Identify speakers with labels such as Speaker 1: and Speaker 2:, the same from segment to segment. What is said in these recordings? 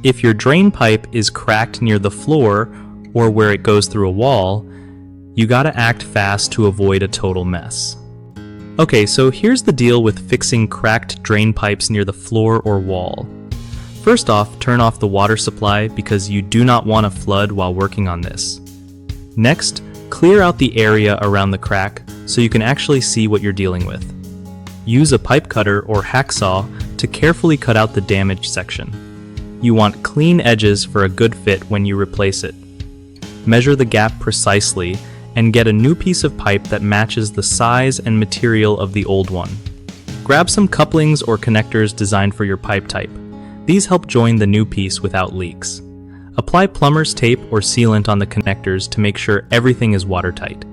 Speaker 1: If your drain pipe is cracked near the floor or where it goes through a wall, you gotta act fast to avoid a total mess. Okay, so here's the deal with fixing cracked drain pipes near the floor or wall. First off, turn off the water supply because you do not want to flood while working on this. Next, clear out the area around the crack so you can actually see what you're dealing with. Use a pipe cutter or hacksaw to carefully cut out the damaged section. You want clean edges for a good fit when you replace it. Measure the gap precisely and get a new piece of pipe that matches the size and material of the old one. Grab some couplings or connectors designed for your pipe type. These help join the new piece without leaks. Apply plumber's tape or sealant on the connectors to make sure everything is watertight.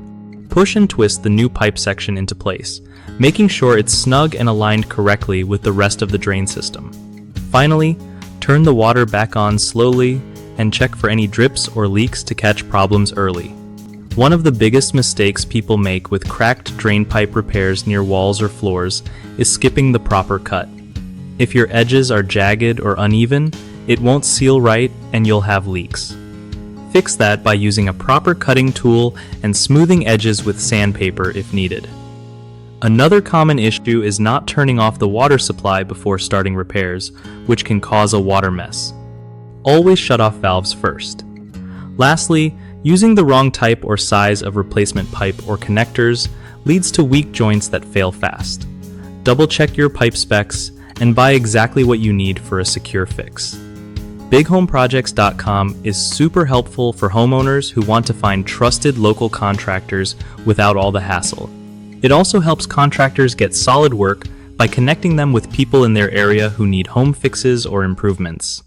Speaker 1: Push and twist the new pipe section into place, making sure it's snug and aligned correctly with the rest of the drain system. Finally, turn the water back on slowly and check for any drips or leaks to catch problems early. One of the biggest mistakes people make with cracked drain pipe repairs near walls or floors is skipping the proper cut. If your edges are jagged or uneven, it won't seal right and you'll have leaks. Fix that by using a proper cutting tool and smoothing edges with sandpaper if needed. Another common issue is not turning off the water supply before starting repairs, which can cause a water mess. Always shut off valves first. Lastly, using the wrong type or size of replacement pipe or connectors leads to weak joints that fail fast. Double check your pipe specs and buy exactly what you need for a secure fix. BigHomeProjects.com is super helpful for homeowners who want to find trusted local contractors without all the hassle. It also helps contractors get solid work by connecting them with people in their area who need home fixes or improvements.